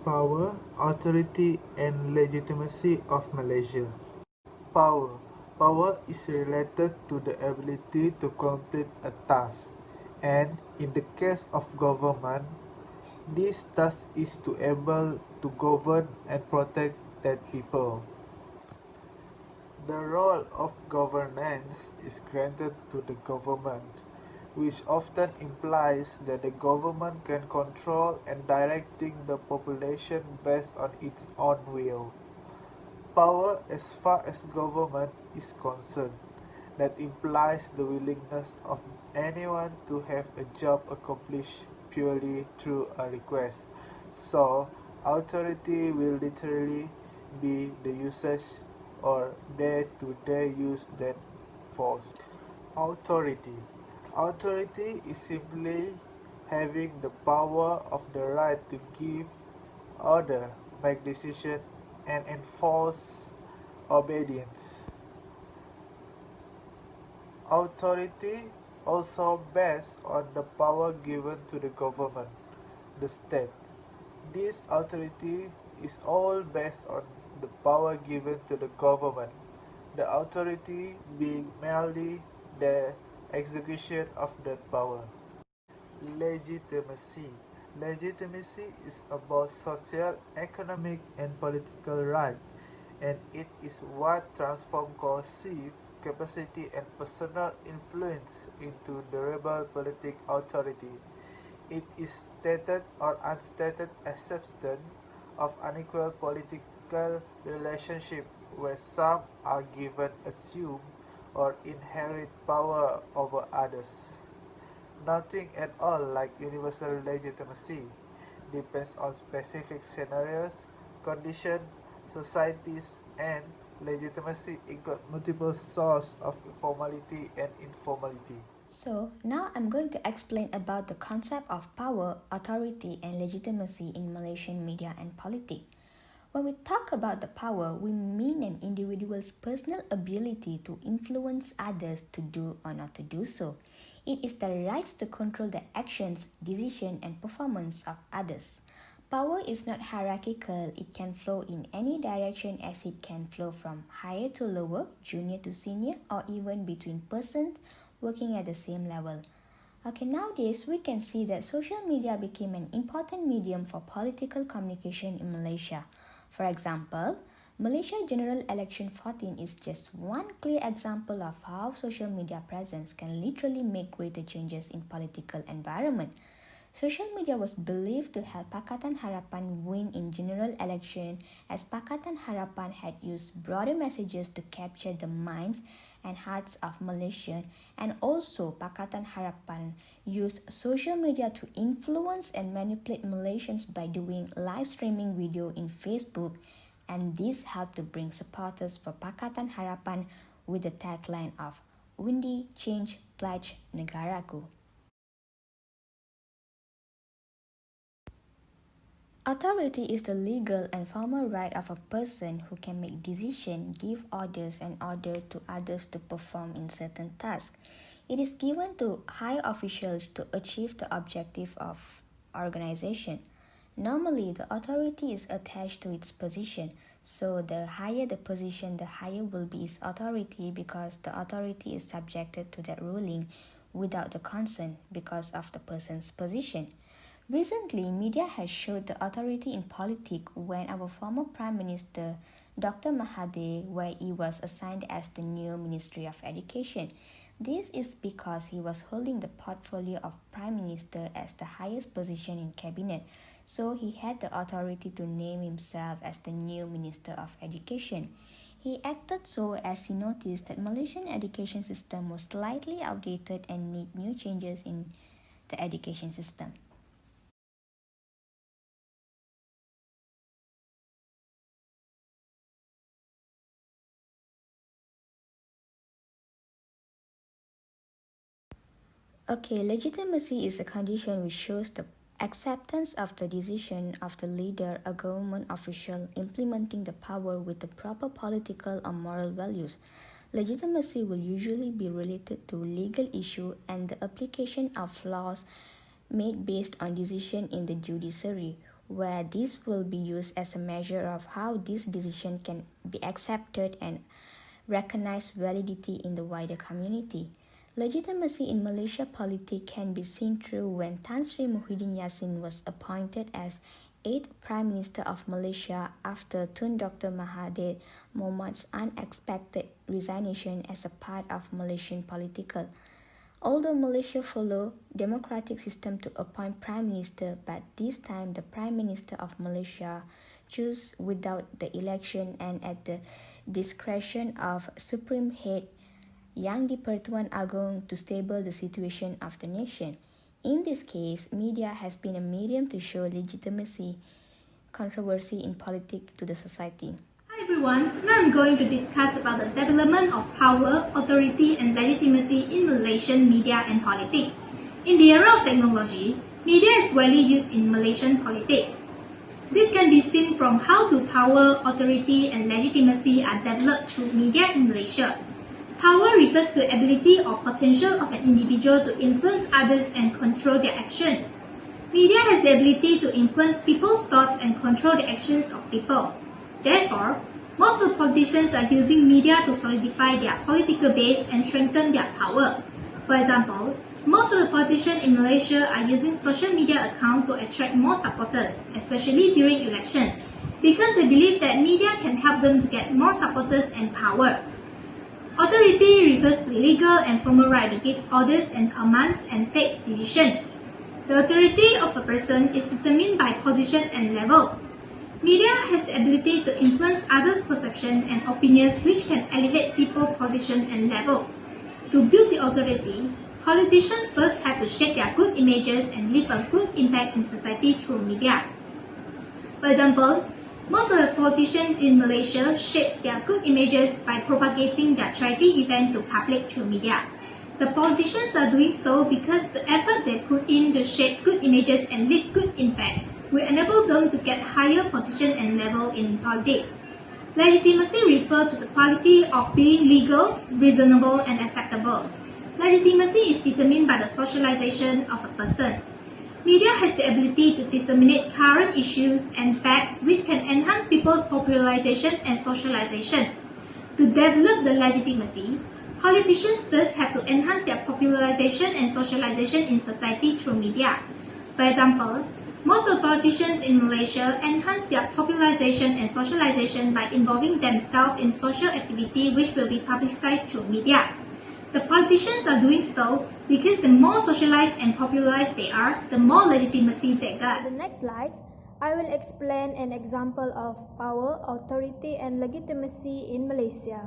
Power, authority, and legitimacy of Malaysia. Power. Power is related to the ability to complete a task, and in the case of government, this task is to able to govern and protect that people. The role of governance is granted to the government, which often implies that the government can control and directing the population based on its own will. Power as far as government is concerned, that implies the willingness of anyone to have a job accomplished purely through a request. So, authority will literally be the usage or day-to-day use that force. Authority. Authority is simply having the power of the right to give order, make decision, and enforce obedience. Authority also based on the power given to the government, the state. This authority is all based on the power given to the government, the authority being merely the execution of that power. Legitimacy. Legitimacy is about social, economic, and political right, and it is what transforms coercive capacity and personal influence into durable political authority. It is stated or unstated acceptance of unequal political relationship where some are given assumed or inherit power over others. Nothing at all like universal legitimacy depends on specific scenarios, conditions, societies, and legitimacy include multiple sources of formality and informality. So, now I'm going to explain about the concept of power, authority, and legitimacy in Malaysian media and politics. When we talk about the power, we mean an individual's personal ability to influence others to do or not to do so. It is the right to control the actions, decision, and performance of others. Power is not hierarchical, it can flow in any direction as it can flow from higher to lower, junior to senior, or even between persons working at the same level. Okay, nowadays we can see that social media became an important medium for political communication in Malaysia. For example, Malaysia General Election 14 is just one clear example of how social media presence can literally make greater changes in political environment. Social media was believed to help Pakatan Harapan win in general election as Pakatan Harapan had used broader messages to capture the minds and hearts of Malaysians, and also Pakatan Harapan used social media to influence and manipulate Malaysians by doing live streaming video in Facebook, and this helped to bring supporters for Pakatan Harapan with the tagline of Undi Change Pledge Negaraku. Authority is the legal and formal right of a person who can make decisions, give orders, and order to others to perform in certain tasks. It is given to high officials to achieve the objective of organization. Normally, the authority is attached to its position, so the higher the position, the higher will be its authority because the authority is subjected to that ruling without the consent because of the person's position. Recently, media has showed the authority in politics when our former Prime Minister Dr. Mahathir, where he was assigned as the new Ministry of Education. This is because he was holding the portfolio of Prime Minister as the highest position in cabinet, so he had the authority to name himself as the new Minister of Education. He acted so as he noticed that Malaysian education system was slightly outdated and need new changes in the education system. Okay, legitimacy is a condition which shows the acceptance of the decision of the leader, a government official implementing the power with the proper political or moral values. Legitimacy will usually be related to legal issue and the application of laws made based on decision in the judiciary, where this will be used as a measure of how this decision can be accepted and recognize validity in the wider community. Legitimacy in Malaysia politics can be seen through when Tan Sri Muhyiddin Yassin was appointed as 8th Prime Minister of Malaysia after Tun Dr. Mahathir Mohamed's unexpected resignation as a part of Malaysian political. Although Malaysia follow democratic system to appoint Prime Minister, but this time the Prime Minister of Malaysia choose without the election and at the discretion of Supreme Head Yang di-Pertuan Agong to stable the situation of the nation. In this case, media has been a medium to show legitimacy, controversy in politics to the society. Hi everyone, now I'm going to discuss about the development of power, authority and legitimacy in Malaysian media and politics. In the era of technology, media is widely used in Malaysian politics. This can be seen from how the power, authority and legitimacy are developed through media in Malaysia. Power refers to the ability or potential of an individual to influence others and control their actions. Media has the ability to influence people's thoughts and control the actions of people. Therefore, most of the politicians are using media to solidify their political base and strengthen their power. For example, most of the politicians in Malaysia are using social media accounts to attract more supporters, especially during elections, because they believe that media can help them to get more supporters and power. Authority refers to legal and formal right to give orders and commands and take decisions. The authority of a person is determined by position and level. Media has the ability to influence others' perception and opinions which can elevate people's position and level. To build the authority, politicians first have to shape their good images and leave a good impact in society through media. For example, most of the politicians in Malaysia shape their good images by propagating their charity event to public through media. The politicians are doing so because the effort they put in to shape good images and leave good impact will enable them to get higher position and level in politics. Legitimacy refers to the quality of being legal, reasonable, and acceptable. Legitimacy is determined by the socialization of a person. Media has the ability to disseminate current issues and facts which can enhance people's popularization and socialization. To develop the legitimacy, politicians first have to enhance their popularization and socialization in society through media. For example, most of the politicians in Malaysia enhance their popularization and socialization by involving themselves in social activity which will be publicized through media. The politicians are doing so because the more socialized and popularized they are, the more legitimacy they get. In the next slides, I will explain an example of power, authority and legitimacy in Malaysia.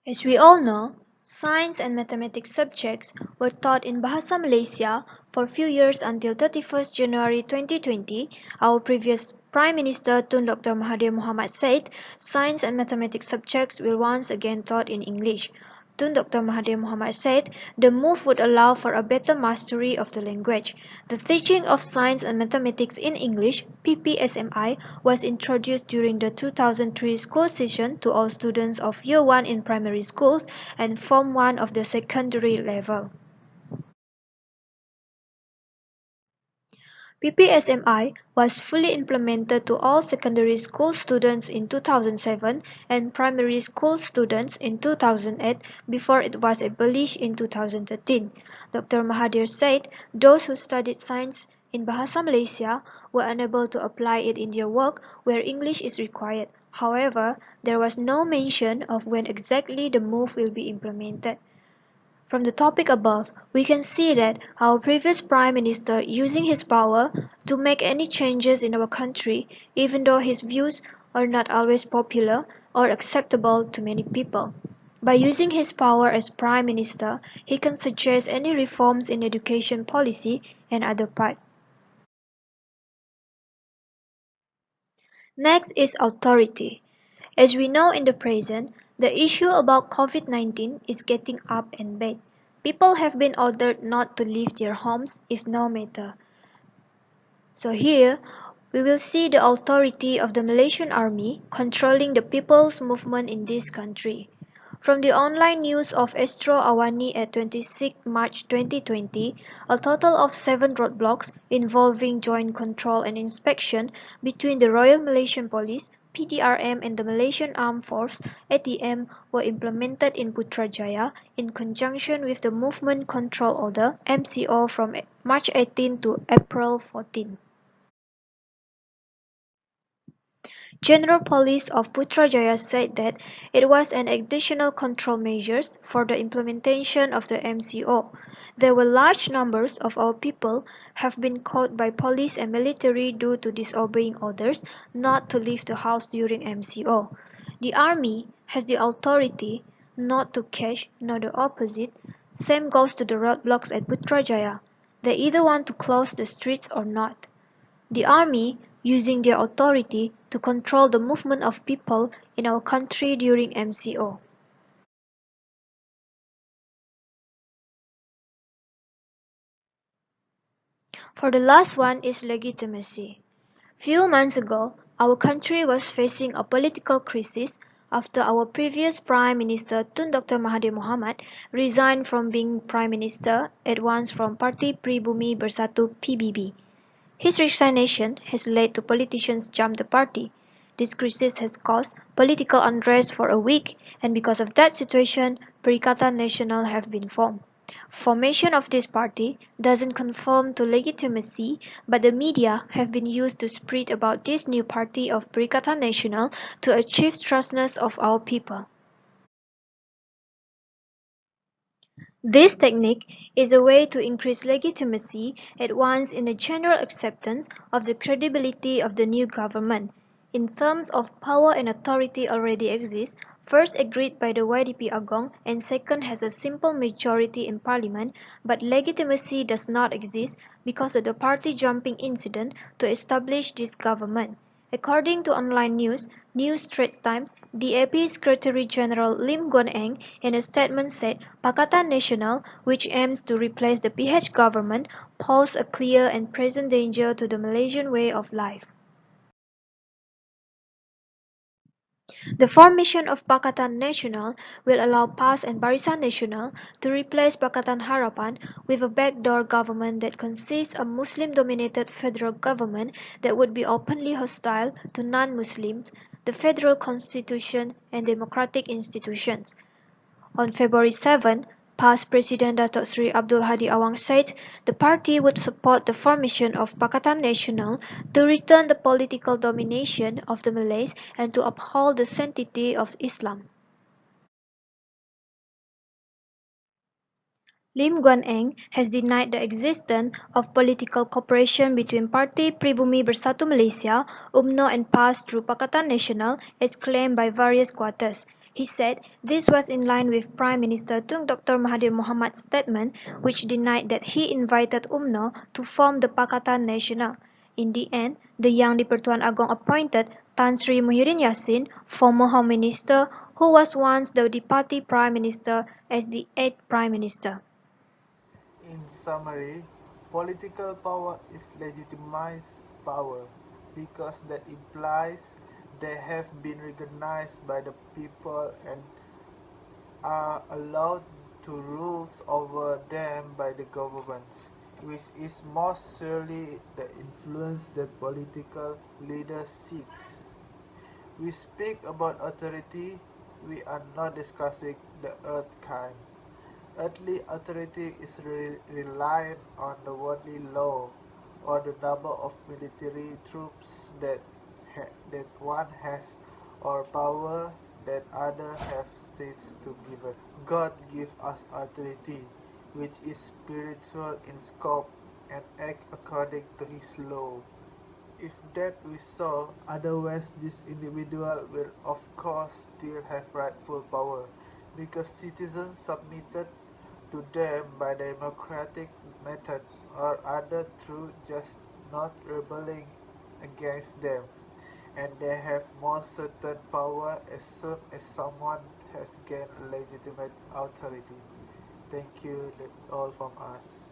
As we all know, science and mathematics subjects were taught in Bahasa Malaysia for a few years until 31st January 2020. Our previous Prime Minister Tun Dr. Mahathir Mohamad said science and mathematics subjects will once again taught in English. Tun Dr. Mahathir Mohamad said the move would allow for a better mastery of the language. The teaching of science and mathematics in English, PPSMI, was introduced during the 2003 school session to all students of Year 1 in primary schools and Form 1 of the secondary level. PPSMI was fully implemented to all secondary school students in 2007 and primary school students in 2008 before it was abolished in 2013. Dr. Mahathir said those who studied science in Bahasa Malaysia were unable to apply it in their work where English is required. However, there was no mention of when exactly the move will be implemented. From the topic above, we can see that our previous Prime Minister using his power to make any changes in our country, even though his views are not always popular or acceptable to many people. By using his power as Prime Minister, he can suggest any reforms in education policy and other parts. Next is authority. As we know in the present, the issue about COVID-19 is getting up and bad. People have been ordered not to leave their homes if no matter. So here, we will see the authority of the Malaysian army controlling the people's movement in this country. From the online news of Astro Awani at 26 March 2020, a total of 7 roadblocks involving joint control and inspection between the Royal Malaysian Police (PDRM) and the Malaysian Armed Force (ATM) were implemented in Putrajaya in conjunction with the Movement Control Order (MCO) from March 18 to April 14. General Police of Putrajaya said that it was an additional control measures for the implementation of the MCO. There were large numbers of our people have been caught by police and military due to disobeying orders not to leave the house during MCO. The army has the authority not to catch nor the opposite. Same goes to the roadblocks at Putrajaya. They either want to close the streets or not. The army, using their authority to control the movement of people in our country during MCO. For the last one is legitimacy. Few months ago, our country was facing a political crisis after our previous Prime Minister Tun Dr. Mahathir Mohamad resigned from being Prime Minister at once from Parti Pribumi Bersatu (PBB). His resignation has led to politicians jump the party. This crisis has caused political unrest for a week, and because of that situation, Perikatan Nasional have been formed. Formation of this party doesn't conform to legitimacy, but the media have been used to spread about this new party of Perikatan Nasional to achieve trustness of our people. This technique is a way to increase legitimacy at once in the general acceptance of the credibility of the new government. In terms of power and authority already exists, first agreed by the YDP Agong and second has a simple majority in parliament, but legitimacy does not exist because of the party jumping incident to establish this government. According to online news, New Straits Times, DAP Secretary General Lim Guan Eng in a statement said Pakatan Nasional, which aims to replace the PH government, poses a clear and present danger to the Malaysian way of life. The formation of Pakatan Nasional will allow PAS and Barisan Nasional to replace Pakatan Harapan with a backdoor government that consists of Muslim-dominated federal government that would be openly hostile to non-Muslims, the federal constitution and democratic institutions. On February 7, past President Datuk Seri Abdul Hadi Awang said the party would support the formation of Pakatan Nasional to return the political domination of the Malays and to uphold the sanctity of Islam. Lim Guan Eng has denied the existence of political cooperation between Parti Pribumi Bersatu Malaysia, UMNO and PAS through Pakatan Nasional as claimed by various quarters. He said this was in line with Prime Minister Tun Dr. Mahathir Mohamad's statement, which denied that he invited UMNO to form the Pakatan Nasional. In the end, the Yang di-Pertuan Agong appointed Tan Sri Muhyiddin Yassin, former Home Minister, who was once the Deputy Prime Minister, as the 8th Prime Minister. In summary, political power is legitimized power because that implies they have been recognized by the people and are allowed to rule over them by the governments, which is most surely the influence that political leaders seek. We speak about authority, we are not discussing the earth kind. Earthly authority is reliant on the worldly law or the number of military troops that one has or power that others have ceased to give us. God gives us authority, which is spiritual in scope and act according to His law. If that we saw, otherwise this individual will of course still have rightful power, because citizens submitted to them by democratic method or other through just not rebelling against them, and they have more certain power as soon as someone has gained legitimate authority. Thank you, that's all from us.